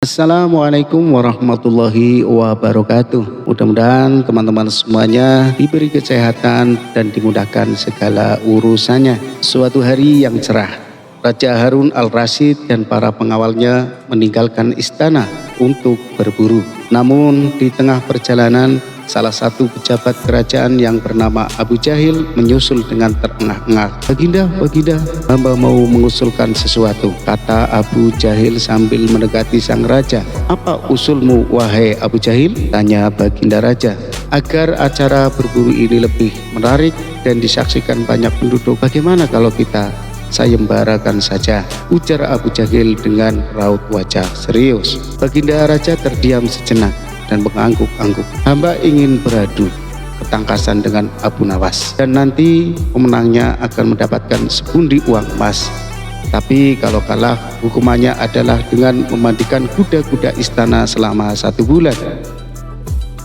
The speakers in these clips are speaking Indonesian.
Assalamualaikum warahmatullahi wabarakatuh. Mudah-mudahan teman-teman semuanya diberi kesehatan dan dimudahkan segala urusannya. Suatu hari yang cerah, Raja Harun al-Rasyid dan para pengawalnya meninggalkan istana untuk berburu. Namun di tengah perjalanan, salah satu pejabat kerajaan yang bernama Abu Jahil menyusul dengan terengah-engah. Baginda, hamba mau mengusulkan sesuatu, kata Abu Jahil sambil mendekati sang raja. Apa usulmu wahai Abu Jahil? Tanya baginda raja. Agar acara berburu ini lebih menarik dan disaksikan banyak penduduk, bagaimana kalau kita sayembarakan saja, ujar Abu Jahil dengan raut wajah serius. Baginda raja terdiam sejenak dan mengangguk-angguk. Hamba ingin beradu ketangkasan dengan Abu Nawas, dan nanti pemenangnya akan mendapatkan sepundi uang emas. Tapi kalau kalah, hukumannya adalah dengan memandikan kuda-kuda istana selama 1 bulan.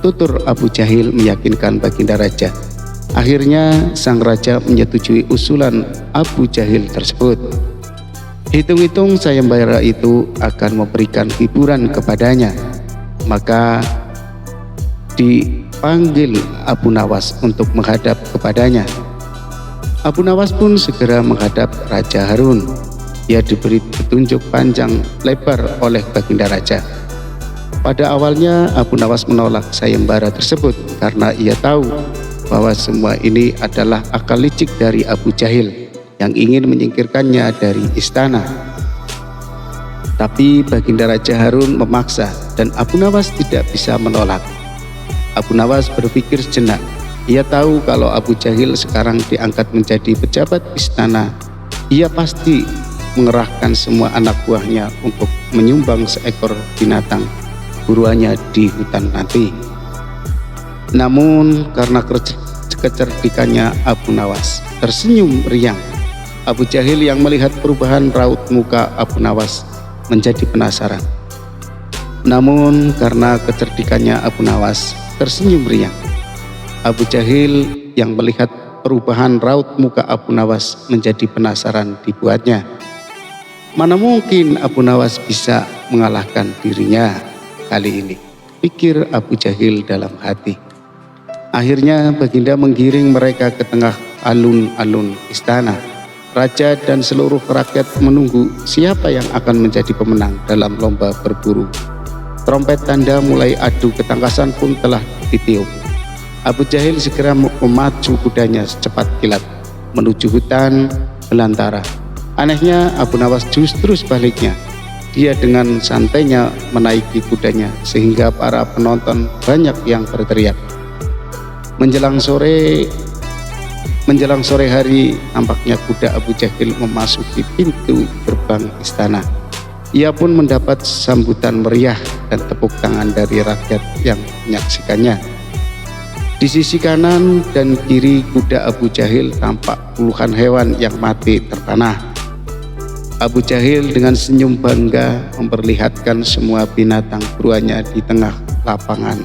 Tutur Abu Jahil meyakinkan baginda raja. Akhirnya sang raja menyetujui usulan Abu Jahil tersebut. Hitung-hitung sayembara itu akan memberikan hiburan kepadanya. Maka dipanggil Abu Nawas untuk menghadap kepadanya. Abu Nawas pun segera menghadap Raja Harun. Ia diberi petunjuk panjang lebar oleh baginda raja. Pada awalnya Abu Nawas menolak sayembara tersebut karena ia tahu bahwa semua ini adalah akal licik dari Abu Jahil yang ingin menyingkirkannya dari istana. Tapi baginda Raja Harun memaksa dan Abu Nawas tidak bisa menolak. Abu Nawas berpikir sejenak. Ia tahu kalau Abu Jahil sekarang diangkat menjadi pejabat istana, ia pasti mengerahkan semua anak buahnya untuk menyumbang seekor binatang buruannya di hutan nanti. Namun karena kecerdikannya Abu Nawas tersenyum riang, Abu Jahil yang melihat perubahan raut muka Abu Nawas menjadi penasaran. Namun karena kecerdikannya Abu Nawas tersenyum riang, Abu Jahil yang melihat perubahan raut muka Abu Nawas menjadi penasaran dibuatnya. Mana mungkin Abu Nawas bisa mengalahkan dirinya kali ini, pikir Abu Jahil dalam hati. Akhirnya baginda menggiring mereka ke tengah alun-alun istana. Raja dan seluruh rakyat menunggu siapa yang akan menjadi pemenang dalam lomba berburu. Trompet tanda mulai adu ketangkasan pun telah ditiup. Abu Jahil segera memacu kudanya secepat kilat menuju hutan belantara. Anehnya Abu Nawas justru sebaliknya. Dia dengan santainya menaiki kudanya sehingga para penonton banyak yang berteriak. Menjelang sore hari, nampaknya kuda Abu Jahil memasuki pintu gerbang istana. Ia pun mendapat sambutan meriah dan tepuk tangan dari rakyat yang menyaksikannya. Di sisi kanan dan kiri kuda Abu Jahil tampak puluhan hewan yang mati terpanah. Abu Jahil dengan senyum bangga memperlihatkan semua binatang buruannya di tengah lapangan.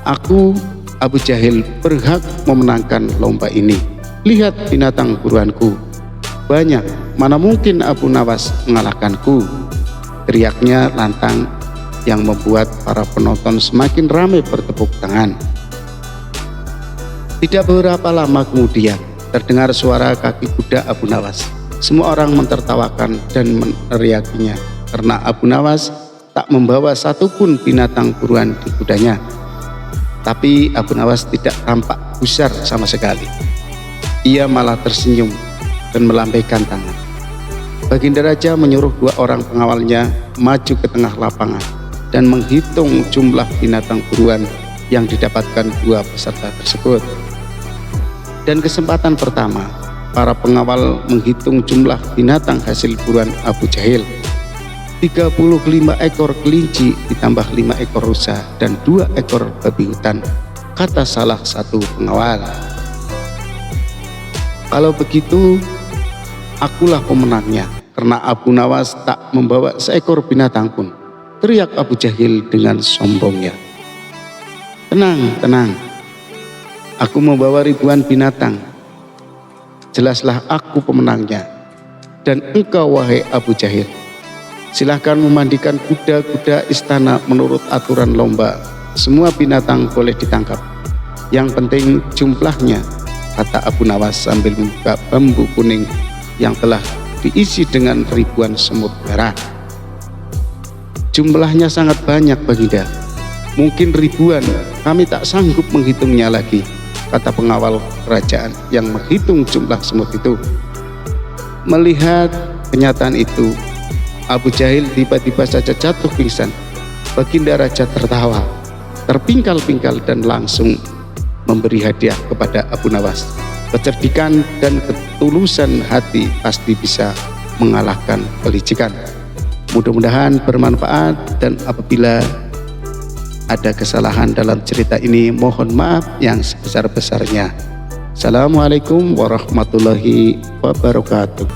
Aku, Abu Jahil, berhak memenangkan lomba ini. Lihat binatang buruanku, banyak, mana mungkin Abu Nawas mengalahkanku, teriaknya lantang yang membuat para penonton semakin ramai bertepuk tangan. Tidak beberapa lama kemudian terdengar suara kaki kuda Abu Nawas. Semua orang mentertawakan dan meneriakinya karena Abu Nawas tak membawa satupun binatang buruan di kudanya. Tapi Abu Nawas tidak tampak gusar sama sekali. Ia malah tersenyum dan melambaikan tangan. Baginda raja menyuruh 2 orang pengawalnya maju ke tengah lapangan dan menghitung jumlah binatang buruan yang didapatkan 2 peserta tersebut. Dan kesempatan pertama, para pengawal menghitung jumlah binatang hasil buruan Abu Jahil. 35 ekor kelinci ditambah 5 ekor rusa dan 2 ekor babi hutan, kata salah satu pengawal. Kalau begitu, akulah pemenangnya karena Abu Nawas tak membawa seekor binatang pun, teriak Abu Jahil dengan sombongnya. Tenang, aku membawa ribuan binatang. Jelaslah aku pemenangnya. Dan engkau wahai Abu Jahil, Silahkan memandikan kuda-kuda istana menurut aturan lomba. Semua binatang boleh ditangkap. Yang penting jumlahnya, kata Abu Nawas sambil membuka bambu kuning yang telah diisi dengan ribuan semut merah. Jumlahnya sangat banyak, Baginda. Mungkin ribuan, kami tak sanggup menghitungnya lagi, kata pengawal kerajaan yang menghitung jumlah semut itu. Melihat kenyataan itu, Abu Jahil tiba-tiba saja jatuh pingsan. Baginda Raja tertawa, terpingkal-pingkal dan langsung memberi hadiah kepada Abu Nawas. Kecerdikan dan ketulusan hati pasti bisa mengalahkan kelicikan. Mudah-mudahan bermanfaat, dan apabila ada kesalahan dalam cerita ini mohon maaf yang sebesar-besarnya. Assalamualaikum warahmatullahi wabarakatuh.